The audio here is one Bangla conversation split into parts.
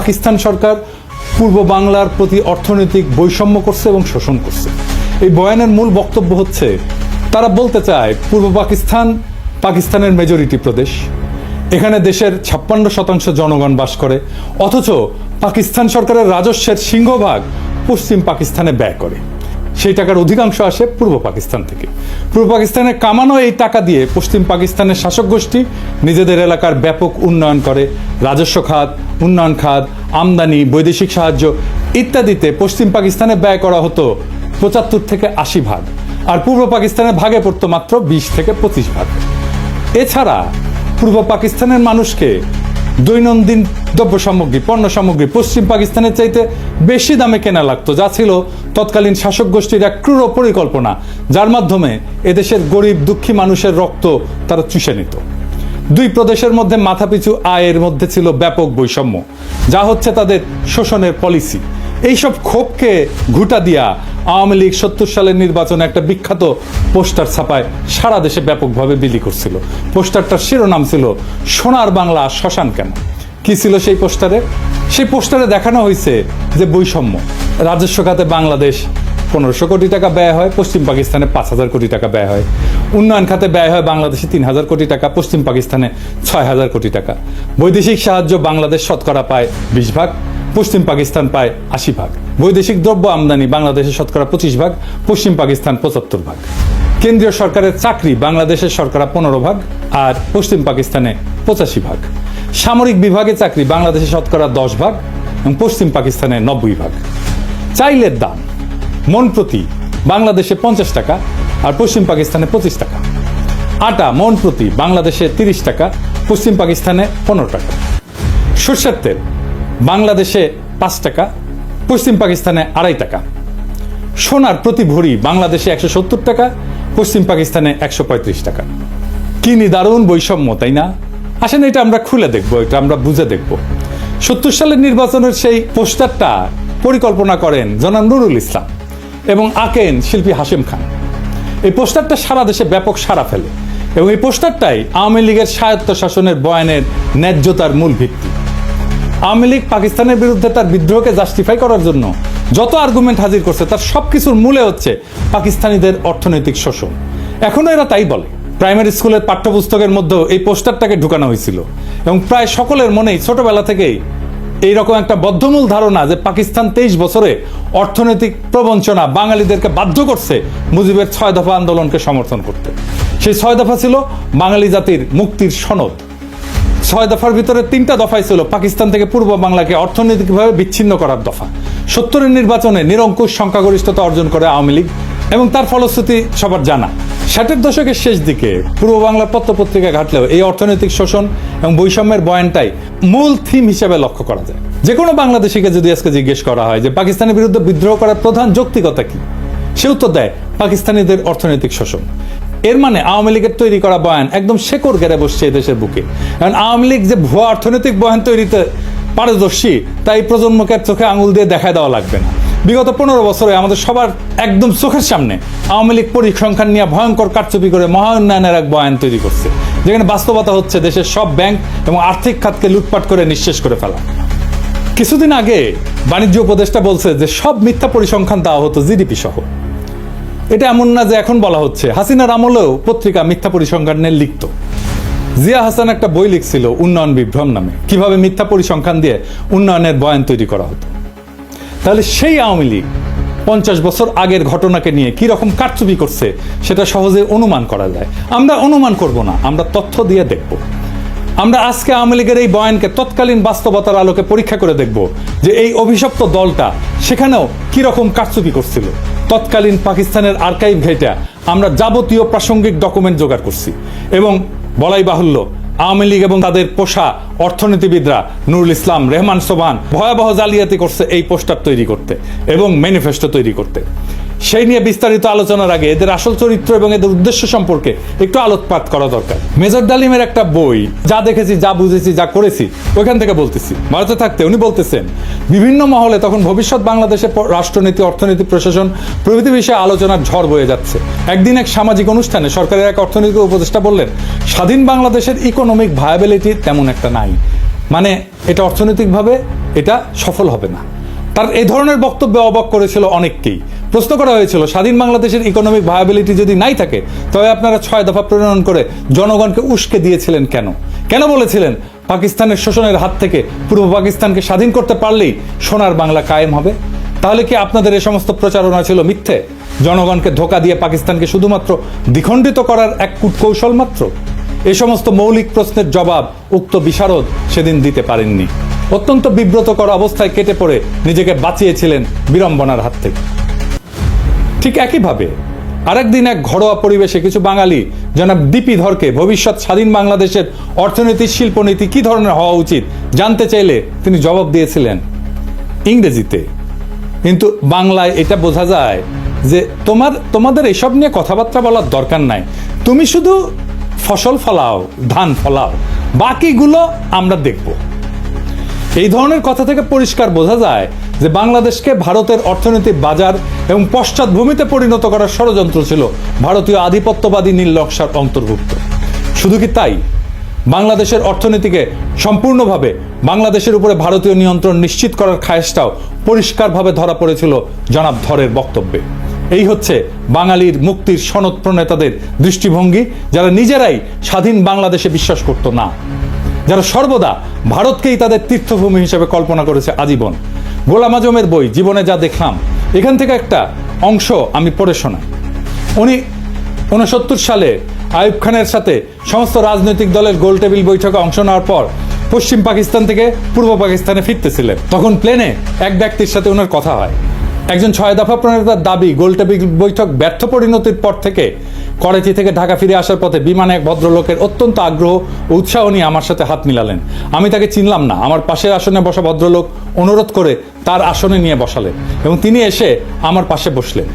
পাকিস্তান সরকার পূর্ব বাংলার প্রতি অর্থনৈতিক বৈষম্য করছে এবং শোষণ করছে। এই বয়ানের মূল বক্তব্য হচ্ছে তারা বলতে চায় পূর্ব পাকিস্তান পাকিস্তানের মেজরিটি প্রদেশ, এখানে দেশের 56% জনগণ বাস করে, অথচ পাকিস্তান সরকারের রাজস্বের সিংহভাগ পশ্চিম পাকিস্তানে ব্যয় করে। সেই টাকার অধিকাংশ আসে পূর্ব পাকিস্তান থেকে। পূর্ব পাকিস্তানে কামানো এই টাকা দিয়ে পশ্চিম পাকিস্তানের শাসক গোষ্ঠী নিজেদের এলাকার ব্যাপক উন্নয়ন করে। রাজস্ব খাত, উন্নয়ন খাত, আমদানি, বৈদেশিক সাহায্য ইত্যাদিতে পশ্চিম পাকিস্তানে ব্যয় করা হতো 75 থেকে 80 ভাগ, আর পূর্ব পাকিস্তানের ভাগে পড়তো মাত্র 20 থেকে 25 ভাগ। এছাড়া পূর্ব পাকিস্তানের মানুষকে দৈনন্দিন দ্রব্য সামগ্রী, পণ্য সামগ্রী পশ্চিম পাকিস্তানের চাইতে বেশি দামে কেনা লাগতো, যা ছিল তৎকালীন শাসক গোষ্ঠীর এক ক্রূর পরিকল্পনা, যার মাধ্যমে এদেশের গরিব দুঃখী মানুষের রক্ত তারা চুষে নিত। দুই প্রদেশের মধ্যে মাথাপিছু আয়ের মধ্যে ছিল ব্যাপক বৈষম্য, যা হচ্ছে তাদের শোষণের পলিসি। এইসব ক্ষোভকে ঘুঁটা দিয়া আওয়ামী লীগ 70 সালের নির্বাচনে একটা বিখ্যাত পোস্টার ছাপায় সারা দেশে ব্যাপকভাবে বিলি করছিল। পোস্টারটার শিরোনাম ছিল সোনার বাংলা শ্মশান কেন। কি ছিল সেই পোস্টারে? সেই পোস্টারে দেখানো হয়েছে যে বৈষম্য, রাজস্ব খাতে বাংলাদেশ 1500 কোটি টাকা ব্যয় হয়, পশ্চিম পাকিস্তানে 5000 কোটি টাকা ব্যয় হয়। উন্নয়ন খাতে ব্যয় হয় বাংলাদেশে 3000 কোটি টাকা, পশ্চিম পাকিস্তানে 6000 কোটি টাকা। বৈদেশিক সাহায্য বাংলাদেশ শতকরা পায় 20 ভাগ, পশ্চিম পাকিস্তান পায় 80 ভাগ। বৈদেশিক দ্রব্য আমদানি বাংলাদেশের শতকরা 25 ভাগ, পশ্চিম পাকিস্তান 75 ভাগ। কেন্দ্রীয় সরকারের চাকরি বাংলাদেশের শতকরা 15 ভাগ আর পশ্চিম পাকিস্তানে 85 ভাগ। সামরিক বিভাগে চাকরি বাংলাদেশে শতকরা 10 ভাগ এবং পশ্চিম পাকিস্তানে 90 ভাগ। চাইলের দাম মন প্রতি বাংলাদেশে 50 টাকা আর পশ্চিম পাকিস্তানে 25 টাকা। আটা মন প্রতি বাংলাদেশে 30 টাকা, পশ্চিম পাকিস্তানে 15 টাকা। সরষের তেল বাংলাদেশে 5 টাকা, পশ্চিম পাকিস্তানে 2.5 টাকা। সোনার প্রতি ভরি বাংলাদেশে 170 টাকা, পশ্চিম পাকিস্তানে 135 টাকা। কি নিদারুণ বৈষম্য, তাই না? আসেন এটা আমরা খুলে দেখবো, এটা আমরা বুঝে দেখবো। 70 সালের নির্বাচনের সেই পোস্টারটা পরিকল্পনা করেন জনাব নুরুল ইসলাম এবং আঁকেন শিল্পী হাশেম খান। এই পোস্টারটা সারা দেশে ব্যাপক সাড়া ফেলে এবং এই পোস্টারটাই আওয়ামী লীগের স্বায়ত্তশাসনের বয়ানের ন্যায্যতার মূল ভিত্তি। আওয়ামী লীগ পাকিস্তানের বিরুদ্ধে তার বিদ্রোহকে জাস্টিফাই করার জন্য যত আর্গুমেন্ট হাজির করছে তার সবকিছুর মূলে হচ্ছে পাকিস্তানিদের অর্থনৈতিক শোষণ। এখনো এরা তাই বলে। প্রাইমারি স্কুলের পাঠ্যপুস্তকের মধ্যেও এই পোস্টারটাকে ঢুকানো হয়েছিল এবং প্রায় সকলের মনেই ছোটবেলা থেকেই এইরকম একটা বদ্ধমূল ধারণা যে পাকিস্তান 23 বছরে অর্থনৈতিক প্রবঞ্চনা বাঙালিদেরকে বাধ্য করছে মুজিবের 6 দফা আন্দোলনকে সমর্থন করতে। সেই 6 দফা ছিল বাঙালি জাতির মুক্তির সনদ। 6 দফার ভিতরে 3টা দফাই ছিল পাকিস্তান থেকে পূর্ব বাংলাকে অর্থনৈতিকভাবে বিচ্ছিন্ন করার দফা। 70-এর নির্বাচনে নিরঙ্কুশ সংখ্যাগরিষ্ঠতা অর্জন করে আওয়ামী লীগ এবং তার ফলশ্রুতি সবার জানা। 60-এর দশকের শেষ দিকে পূর্ব বাংলার পত্রপত্রিকা ঘাটলেও এই অর্থনৈতিক শোষণ এবং বৈষম্যের বয়ানটাই মূল থিম হিসেবে লক্ষ্য করা যায়। যে কোনো বাংলাদেশিকে যদি আজকে জিজ্ঞেস করা হয় যে পাকিস্তানের বিরুদ্ধে বিদ্রোহ করার প্রধান যৌক্তিকতা কি, সে উত্তর দেয় পাকিস্তানিদের অর্থনৈতিক শোষণ। এর মানে আওয়ামী লীগের তৈরি করা বয়ান একদম শেকড় গেড়ে বসছে দেশের বুকে। কারণ আওয়ামী লীগ যে ভুয়া অর্থনৈতিক বয়ান তৈরিতে পারদর্শী তাই প্রজন্মকে চোখে আঙুল দিয়ে দেখায় দেওয়া লাগবে না। বিগত 15 বছরে আমাদের সবার একদম চোখের সামনে আওয়ামী লীগ পরিসংখ্যান নিয়ে ভয়ঙ্কর কারচুপি করে মহা উন্নয়নের এক বয়ান তৈরি করছে, যেখানে বাস্তবতা হচ্ছে দেশের সব ব্যাংক এবং আর্থিক খাতকে লুটপাট করে নিঃশেষ করে ফেলা। কিছুদিন আগে বাণিজ্য উপদেষ্টা বলছে যে সব মিথ্যা পরিসংখ্যান দেওয়া হতো জিডিপি সহ। এটা এমন না যে এখন বলা হচ্ছে, হাসিনার আমলেও পত্রিকা মিথ্যা পরিসংখ্যান নিয়ে লিখত। জিয়া হাসান একটা বই লিখছিল উন্নয়ন বিভ্রম নামে, কিভাবে মিথ্যা পরিসংখ্যান দিয়ে উন্নয়নের বয়ান তৈরি করা হতো। তাহলে সেই আওয়ামী লীগ 50 বছর আগের ঘটনাকে নিয়ে কি রকম কারচুপি করছে সেটা সহজে অনুমান করা যায়। আমরা অনুমান করব না, আমরা তথ্য দিয়ে দেখব। আমরা আজকে আওয়ামী লীগের এই বয়ানকে তৎকালীন বাস্তবতার আলোকে পরীক্ষা করে দেখব যে এই অভিশপ্ত দলটা সেখানেও কি রকম কারচুপি করছিল। তৎকালীন পাকিস্তানের আর্কাইভ ঘেঁটে আমরা যাবতীয় প্রাসঙ্গিক ডকুমেন্ট জোগাড় করছি এবং বলাই বাহুল্য আওয়ামী লীগ এবং তাদের পোষা অর্থনীতিবিদরা নুরুল ইসলাম, রেহমান সোবহান ভয়াবহ জালিয়াতি করছে এই পোস্টার তৈরি করতে এবং ম্যানিফেস্টো তৈরি করতে। সেই নিয়ে বিস্তারিত আলোচনার আগে এদের আসল চরিত্র এবং এদের উদ্দেশ্য সম্পর্কে একটু আলোকপাত করা দরকার। মেজর ডালিমের একটা বই, যা দেখেছি, যা বুঝেছি, যা করেছি, ওইখান থেকে বলতেছি। ভারতে থাকতে উনি বলতেছেন বিভিন্ন মহলে তখন ভবিষ্যৎ বাংলাদেশের রাষ্ট্রনীতি, অর্থনীতি, প্রশাসন প্রভৃতি বিষয়ে আলোচনার ঝড় বয়ে যাচ্ছে। একদিন এক সামাজিক অনুষ্ঠানে সরকারের এক অর্থনৈতিক উপদেষ্টা বললেন, স্বাধীন বাংলাদেশের ইকোনমিক ভায়াবিলিটি তেমন একটা নাই। মানে এটা অর্থনৈতিকভাবে এটা সফল হবে না। তার এই ধরনের বক্তব্যে অবাক করেছিল অনেককেই। প্রশ্ন করা হয়েছিল, স্বাধীন বাংলাদেশের ইকোনমিক ভায়াবিলিটি যদি নাই থাকে তবে আপনারা 6 দফা প্রণয়ন করে জনগণকে উস্কে দিয়েছিলেন কেন? কেন বলেছিলেন পাকিস্তানের শোষণের হাত থেকে পূর্ব পাকিস্তানকে স্বাধীন করতে পারলেই সোনার বাংলা কায়েম হবে? তাহলে কি আপনাদের এই সমস্ত প্রচারণা ছিল মিথ্যে? জনগণকে ধোঁকা দিয়ে পাকিস্তানকে শুধুমাত্র দ্বিখণ্ডিত করার এক কূটকৌশল মাত্র? এই সমস্ত মৌলিক প্রশ্নের জবাব উক্ত বিশারদ সেদিন দিতে পারেননি। অত্যন্ত বিব্রতকর অবস্থায় কেটে পড়ে নিজেকে বাঁচিয়েছিলেন বিড়ম্বনার হাত থেকে। ঠিক একইভাবে আরেকদিন এক ঘরোয়া পরিবেশে কিছু বাঙালি জনাব ডিপি ধরকে ভবিষ্যৎ স্বাধীন বাংলাদেশের অর্থনীতি শিল্পনীতি কি ধরনের হওয়া উচিত জানতে চাইলে তিনি জবাব দিয়েছিলেন ইংরেজিতে। কিন্তু বাংলায় এটা বোঝা যায় যে তোমাদের এসব নিয়ে কথাবার্তা বলার দরকার নাই, তুমি শুধু ফসল ফলাও, ধান ফলাও, বাকিগুলো আমরা দেখব। এই ধরনের কথা থেকে পরিষ্কার বোঝা যায় যে বাংলাদেশকে ভারতের অর্থনৈতিক বাজার এবং পশ্চাৎভূমিতে পরিণত করার ষড়যন্ত্র ছিল ভারতীয় আধিপত্যবাদী নীল নকশার অন্তর্ভুক্ত। শুধু কি তাই, বাংলাদেশের অর্থনীতিকে সম্পূর্ণভাবে বাংলাদেশের উপরে ভারতীয় নিয়ন্ত্রণ নিশ্চিত করার খায়েশটাও পরিষ্কারভাবে ধরা পড়েছিল জনাব ধরের বক্তব্যে। এই হচ্ছে বাঙালির মুক্তির সনদ প্রণেতাদের দৃষ্টিভঙ্গি, যারা নিজেরাই স্বাধীন বাংলাদেশে বিশ্বাস করত না, যারা সর্বদা ভারতকেই তাদের তীর্থভূমি হিসেবে কল্পনা করেছে আজীবন। গোলাম আজমের বই জীবনে যা দেখলাম, এখান থেকে একটা অংশ আমি পড়ে শোনাই। উনি 69 সালে আইয়ুব খানের সাথে সমস্ত রাজনৈতিক দলের গোল টেবিল বৈঠকে অংশ নেওয়ার পর পশ্চিম পাকিস্তান থেকে পূর্ব পাকিস্তানে ফিরতেছিলেন। তখন প্লেনে এক ব্যক্তির সাথে ওনার কথা হয়। একজন 6 দফা প্রণেতার দাবি, গোল টেবিল বৈঠক ব্যর্থ পরিণতির পর থেকে করাচি থেকে ঢাকা ফিরে আসার পথে বিমানে এক ভদ্রলোকের অত্যন্ত আগ্রহ ও উৎসাহ নিয়ে আমার সাথে হাত মিলালেন। আমি তাকে চিনলাম না। আমার পাশের আসনে বসা ভদ্রলোক অনুরোধ করে তার আসনে নিয়ে বসালেন এবং তিনি এসে আমার পাশে বসলেন।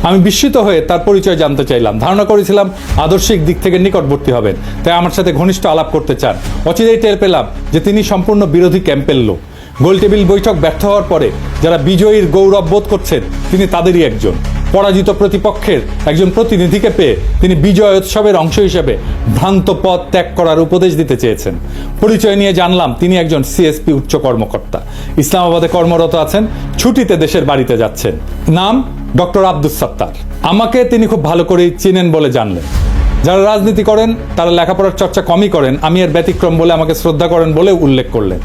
আমি বিস্মিত হয়ে তার পরিচয় জানতে চাইলাম। ধারণা করেছিলাম আদর্শিক দিক থেকে নিকটবর্তী হবেন, তাই আমার সাথে ঘনিষ্ঠ আলাপ করতে চান। অচিরেই টের পেলাম যে তিনি সম্পূর্ণ বিরোধী ক্যাম্পের লোক। গোল টেবিল বৈঠক ব্যর্থ হওয়ার পরে যারা বিজয়ীর গৌরব বোধ করছেন তিনি তাদেরই একজন। পরাজিত প্রতিপক্ষের একজন প্রতিনিধিকে পেয়ে তিনি বিজয় উৎসবের অংশ হিসেবে ভ্রান্ত পথ ত্যাগ করার উপদেশ দিতে চেয়েছেন। পরিচয় নিয়ে জানলাম তিনি একজন সিএসপি উচ্চ কর্মকর্তা, ইসলামাবাদে কর্মরত আছেন, ছুটিতে দেশের বাড়িতে যাচ্ছেন। নাম ডক্টর আব্দুস সাত্তার। আমাকে তিনি খুব ভালো করেই চিনেন বলে জানলেন। যারা রাজনীতি করেন তারা লেখাপড়ার চর্চা কমই করেন, আমি এর ব্যতিক্রম বলে আমাকে শ্রদ্ধা করেন বলেও উল্লেখ করলেন।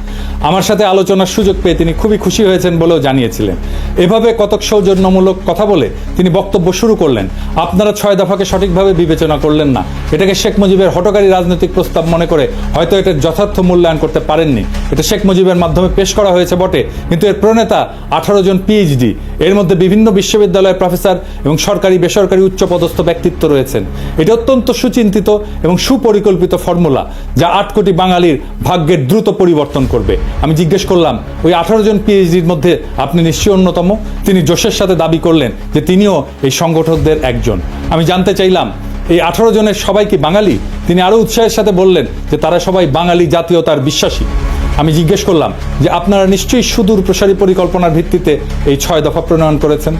আমার সাথে আলোচনার সুযোগ পেয়ে তিনি খুবই খুশি হয়েছেন বলেও জানিয়েছিলেন। এভাবে কতক সৌজন্যমূলক কথা বলে তিনি বক্তব্য শুরু করলেন। আপনারা 6 দফাকে সঠিকভাবে বিবেচনা করলেন না, এটাকে শেখ মুজিবের হঠকারী রাজনৈতিক প্রস্তাব মনে করে হয়তো এটার যথার্থ মূল্যায়ন করতে পারেননি। এটা শেখ মুজিবের মাধ্যমে পেশ করা হয়েছে বটে, কিন্তু এর প্রণেতা 18 জন পিএইচডি, এর মধ্যে বিভিন্ন বিশ্ববিদ্যালয়ের প্রফেসর এবং সরকারি বেসরকারি উচ্চপদস্থ ব্যক্তিত্ব রয়েছেন। এটা অত্যন্ত সুচিন্তিত এবং সুপরিকল্পিত ফর্মুলা যা 8 কোটি বাঙালির ভাগ্যের দ্রুত পরিবর্তন করবে। আমি জিজ্ঞেস করলাম, ওই 18 জন পিএইচডির মধ্যে আপনি নিশ্চয়ই অন্যতম? তিনি জোশের সাথে দাবি করলেন যে তিনিও এই সংগঠকদের একজন। আমি জানতে চাইলাম, এই 18 জনের সবাই কি বাঙালি? তিনি আরো উৎসাহের সাথে বললেন যে তারা সবাই বাঙালি জাতীয়তার বিশ্বাসী। আমি জিজ্ঞেস করলাম যে আপনারা নিশ্চয়ই সুদূর প্রসারী পরিকল্পনার ভিত্তিতে এই 6 দফা প্রণয়ন করেছেন।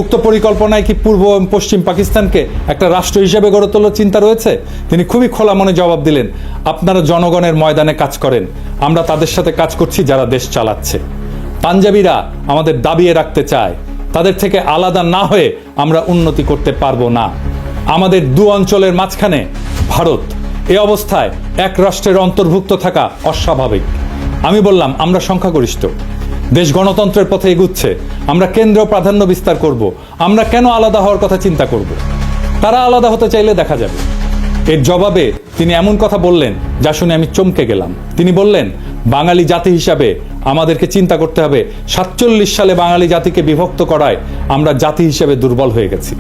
উক্ত পরিকল্পনায় কি পূর্ব এবং পশ্চিম পাকিস্তানকে একটা রাষ্ট্র হিসেবে গড়ে তোলার চিন্তা রয়েছে? তিনি খুবই খোলা মনে জবাব দিলেন, আপনারা জনগণের ময়দানে কাজ করেন, আমরা তাদের সাথে কাজ করছি যারা দেশ চালাচ্ছে। পাঞ্জাবিরা আমাদের দাবিয়ে রাখতে চায়, তাদের থেকে আলাদা না হয়ে আমরা উন্নতি করতে পারবো না। আমাদের দু অঞ্চলের মাঝখানে ভারত, এই অবস্থায় এক রাষ্ট্রের অন্তর্ভুক্ত থাকা অস্বাভাবিক। আমি বললাম, আমরা সংখ্যাগরিষ্ঠ, দেশ গণতন্ত্রের পথে এগুচ্ছে, আমরা কেন্দ্রীয় প্রাধান্য বিস্তার করব, আমরা কেন আলাদা হওয়ার কথা চিন্তা করব? তারা আলাদা হতে চাইলে দেখা যাবে। এর জবাবে তিনি এমন কথা বললেন যা শুনে আমি চমকে গেলাম। তিনি বললেন, বাঙালি জাতি হিসাবে আমাদেরকে চিন্তা করতে হবে 47 সালে বাঙালি জাতিকে বিভক্ত করায় আমরা জাতি হিসেবে দুর্বল হয়ে গেছি।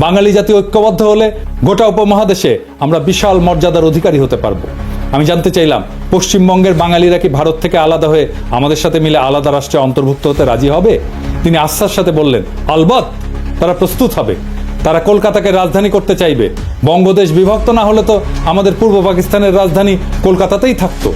বাঙালি জাতি ঐক্যবদ্ধ হলে গোটা উপমহাদেশে আমরা বিশাল মর্যাদার অধিকারী হতে পারবো। আমি জানতে চাইলাম, পশ্চিমবঙ্গের বাঙালিরা কি ভারত থেকে আলাদা হয়ে আমাদের সাথে মিলে আলাদা রাষ্ট্রে অন্তর্ভুক্ত হতে রাজি হবে? তিনি আস্থার সাথে বললেন, আলবত তারা প্রস্তুত হবে। তারা কলকাতাকে রাজধানী করতে চাইবে। বঙ্গদেশ বিভক্ত না হলে তো আমাদের পূর্ব পাকিস্তানের রাজধানী কলকাতাতেই থাকতো।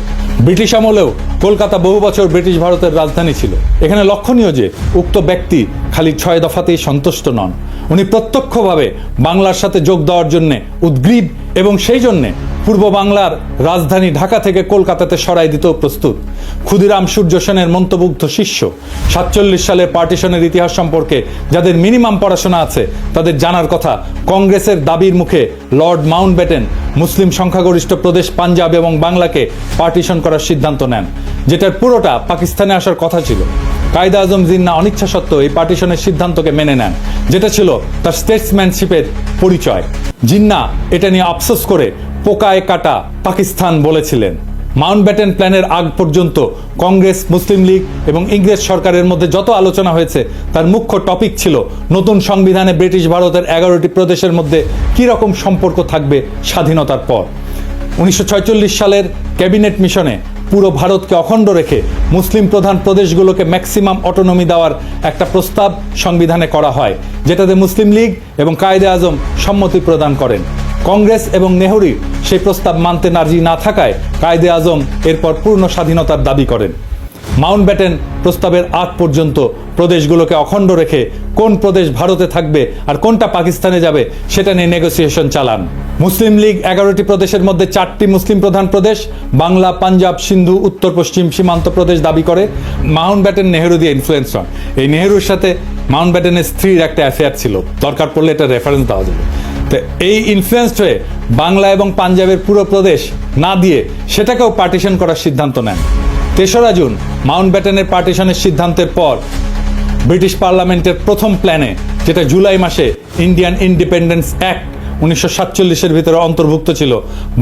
ব্রিটিশ আমলেও কলকাতা বহু বছর ব্রিটিশ ভারতের রাজধানী ছিল। এখানে লক্ষণীয় যে উক্ত ব্যক্তি খালি 6 দফাতেই সন্তুষ্ট নন, উনি প্রত্যক্ষভাবে বাংলার সাথে যোগ দেওয়ার জন্য উদ্গ্রীব এবং সেই জন্যে পূর্ব বাংলার রাজধানী ঢাকা থেকে কলকাতাতে সরাই দিতেও প্রস্তুত। ক্ষুদিরাম সূর্য সেনের মন্ত্রমুগ্ধ শিষ্য। 47 সালের পার্টিশনের ইতিহাস সম্পর্কে যাদের মিনিমাম পড়াশোনা আছে তাদের জানার কথা, কংগ্রেসের দাবির মুখে লর্ড মাউন্টব্যাটেন মুসলিম সংখ্যাগরিষ্ঠ প্রদেশ পাঞ্জাব এবং বাংলাকে পার্টিশন করার সিদ্ধান্ত নেন, যেটার পুরোটা পাকিস্তানে আসার কথা ছিল। কায়েদে আজম জিন্নাহ অনিচ্ছা সত্ত্বেও এই পার্টিশনের সিদ্ধান্তকে মেনে নেন, যেটা ছিল তার স্টেটসম্যানশিপের পরিচয়। জিন্নাহ এটা নিয়ে আফসোস করে পোকায় কাটা পাকিস্তান বলেছিলেন। মাউন্টব্যাটেন প্ল্যানের আগ পর্যন্ত কংগ্রেস, মুসলিম লীগ এবং ইংরেজ সরকারের মধ্যে যত আলোচনা হয়েছে তার মুখ্য টপিক ছিল নতুন সংবিধানে ব্রিটিশ ভারতের 11টি প্রদেশের মধ্যে কী রকম সম্পর্ক থাকবে স্বাধীনতার পর। 1946 সালের ক্যাবিনেট মিশনে পুরো ভারতকে অখণ্ড রেখে মুসলিম প্রধান প্রদেশগুলোকে ম্যাক্সিমাম অটোনমি দেওয়ার একটা প্রস্তাব সংবিধানে করা হয়, যেটাতে মুসলিম লীগ এবং কায়েদে আজম সম্মতি প্রদান করেন। কংগ্রেস এবং নেহরু সেই প্রস্তাব মানতে রাজি না থাকায় কায়েদে আজম এরপর পূর্ণ স্বাধীনতার দাবি করেন। মাউন্টব্যাটেন প্রস্তাবের আগ পর্যন্ত প্রদেশগুলোকে অখণ্ড রেখে কোন প্রদেশ ভারতে থাকবে আর কোনটা পাকিস্তানে যাবে সেটা নিয়ে নেগোসিয়েশন চালান। মুসলিম লীগ 11টি প্রদেশের মধ্যে 4টি মুসলিম প্রধান প্রদেশ বাংলা, পাঞ্জাব, সিন্ধু, উত্তর পশ্চিম সীমান্ত প্রদেশ দাবি করে। মাউন্টব্যাটেন নেহরু দিয়ে ইনফ্লুয়েন্স হন। এই নেহরুর সাথে মাউন্টব্যাটেনের স্ত্রীর একটা অ্যাফেয়ার ছিল, দরকার পড়লে এটা রেফারেন্স দেওয়া যাবে। তো এই ইনফ্লুয়েন্সড হয়ে বাংলা এবং পাঞ্জাবের পুরো প্রদেশ না দিয়ে সেটাকেও পার্টিশন করার সিদ্ধান্ত নেন। 3রা জুন মাউন্টব্যাটেনের পার্টিশনের সিদ্ধান্তের পর ব্রিটিশ পার্লামেন্টের প্রথম প্ল্যানে, যেটা জুলাই মাসে ইন্ডিয়ান ইন্ডিপেন্ডেন্স অ্যাক্ট 1947-এর ভিতরে অন্তর্ভুক্ত ছিল,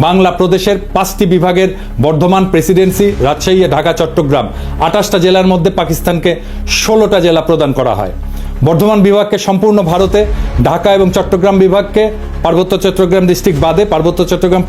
বাংলা প্রদেশের 5টি বিভাগের বর্ধমান প্রেসিডেন্সি, রাজশাহী, ঢাকা, চট্টগ্রাম 28টা জেলার মধ্যে পাকিস্তানকে 16টা জেলা প্রদান করা হয়। বর্ধমান বিভাগকে সম্পূর্ণ ভারতে, ঢাকা এবং চট্টগ্রাম বিভাগকে পার্বত্য চট্টগ্রাম ডিস্ট্রিক্ট বাদে পার্বত্য চট্টগ্রাম